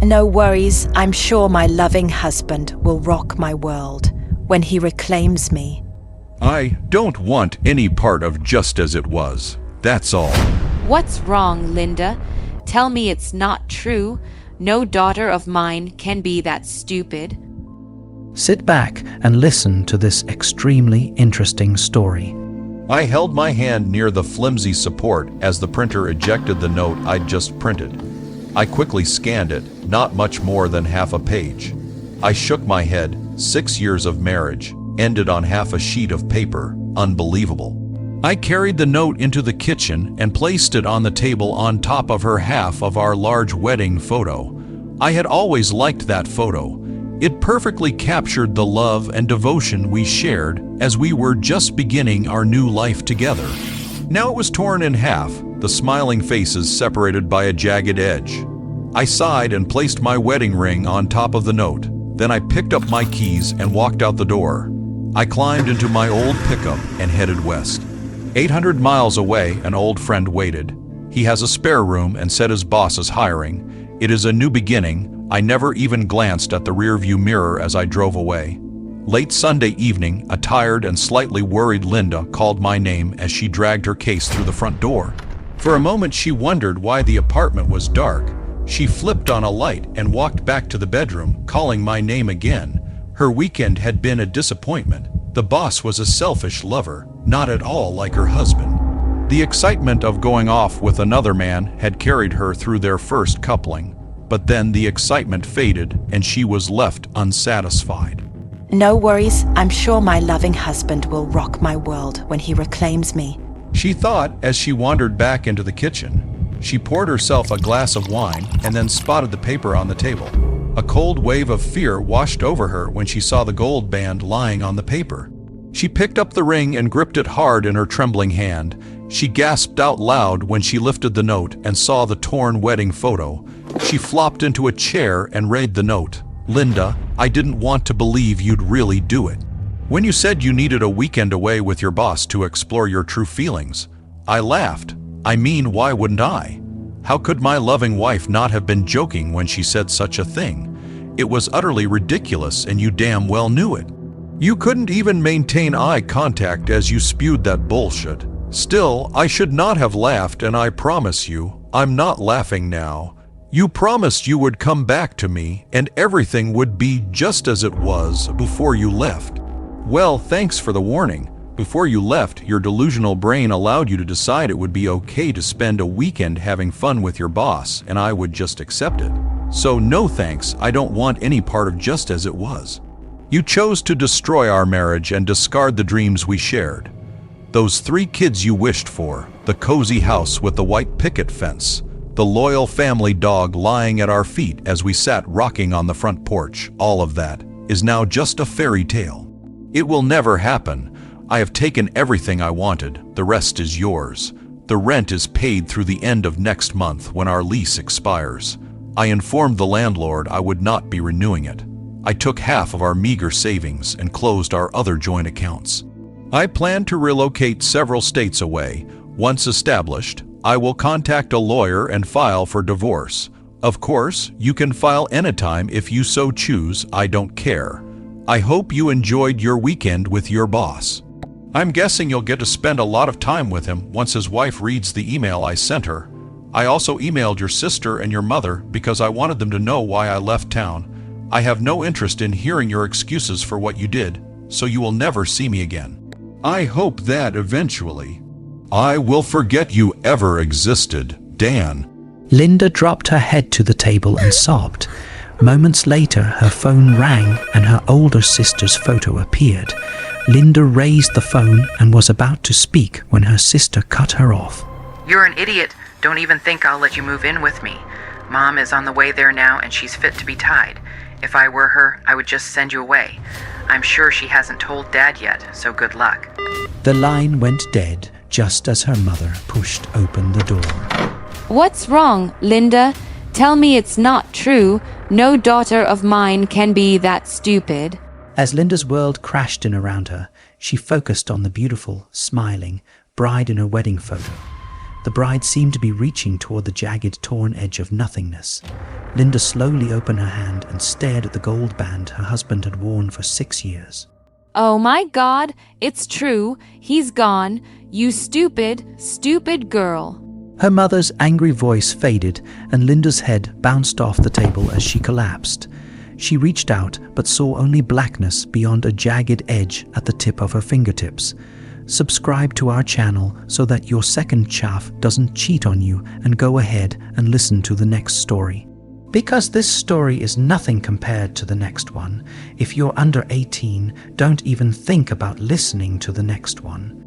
No worries, I'm sure my loving husband will rock my world when he reclaims me. I don't want any part of just as it was. That's all. What's wrong, Linda? Tell me it's not true. No daughter of mine can be that stupid. Sit back and listen to this extremely interesting story. I held my hand near the flimsy support as the printer ejected the note I'd just printed. I quickly scanned it, not much more than half a page. I shook my head. 6 years of marriage ended on half a sheet of paper. Unbelievable. I carried the note into the kitchen and placed it on the table on top of her half of our large wedding photo. I had always liked that photo. It perfectly captured the love and devotion we shared as we were just beginning our new life together. Now it was torn in half, the smiling faces separated by a jagged edge. I sighed and placed my wedding ring on top of the note. Then I picked up my keys and walked out the door. I climbed into my old pickup and headed west. 800 miles away, an old friend waited. He has a spare room and said his boss is hiring. It is a new beginning. I never even glanced at the rearview mirror as I drove away. Late Sunday evening, a tired and slightly worried Linda called my name as she dragged her case through the front door. For a moment she wondered why the apartment was dark. She flipped on a light and walked back to the bedroom, calling my name again. Her weekend had been a disappointment. The boss was a selfish lover, not at all like her husband. The excitement of going off with another man had carried her through their first coupling, but then the excitement faded and she was left unsatisfied. No worries, I'm sure my loving husband will rock my world when he reclaims me. She thought as she wandered back into the kitchen. She poured herself a glass of wine and then spotted the paper on the table. A cold wave of fear washed over her when she saw the gold band lying on the paper. She picked up the ring and gripped it hard in her trembling hand. She gasped out loud when she lifted the note and saw the torn wedding photo. She flopped into a chair and read the note. Linda, I didn't want to believe you'd really do it. When you said you needed a weekend away with your boss to explore your true feelings, I laughed. I mean, why wouldn't I? How could my loving wife not have been joking when she said such a thing? It was utterly ridiculous and you damn well knew it. You couldn't even maintain eye contact as you spewed that bullshit. Still, I should not have laughed, and I promise you, I'm not laughing now. You promised you would come back to me and everything would be just as it was before you left. Well, thanks for the warning. Before you left, your delusional brain allowed you to decide it would be okay to spend a weekend having fun with your boss, and I would just accept it. So no thanks, I don't want any part of just as it was. You chose to destroy our marriage and discard the dreams we shared. Those 3 kids you wished for, the cozy house with the white picket fence, the loyal family dog lying at our feet as we sat rocking on the front porch, all of that is now just a fairy tale. It will never happen. I have taken everything I wanted, the rest is yours. The rent is paid through the end of next month when our lease expires. I informed the landlord I would not be renewing it. I took half of our meager savings and closed our other joint accounts. I plan to relocate several states away. Once established, I will contact a lawyer and file for divorce. Of course, you can file anytime if you so choose, I don't care. I hope you enjoyed your weekend with your boss. I'm guessing you'll get to spend a lot of time with him once his wife reads the email I sent her. I also emailed your sister and your mother because I wanted them to know why I left town. I have no interest in hearing your excuses for what you did, so you will never see me again. I hope that eventually I will forget you ever existed, Dan. Linda dropped her head to the table and sobbed. Moments later, her phone rang and her older sister's photo appeared. Linda raised the phone and was about to speak when her sister cut her off. You're an idiot. Don't even think I'll let you move in with me. Mom is on the way there now and she's fit to be tied. If I were her, I would just send you away. I'm sure she hasn't told Dad yet, so good luck. The line went dead just as her mother pushed open the door. What's wrong, Linda? Tell me it's not true. No daughter of mine can be that stupid. As Linda's world crashed in around her, she focused on the beautiful, smiling bride in her wedding photo. The bride seemed to be reaching toward the jagged, torn edge of nothingness. Linda slowly opened her hand and stared at the gold band her husband had worn for 6 years. Oh my God, it's true. He's gone. You stupid, stupid girl. Her mother's angry voice faded, and Linda's head bounced off the table as she collapsed. She reached out, but saw only blackness beyond a jagged edge at the tip of her fingertips. Subscribe to our channel so that your second chaff doesn't cheat on you, and go ahead and listen to the next story. Because this story is nothing compared to the next one. If you're under 18, don't even think about listening to the next one.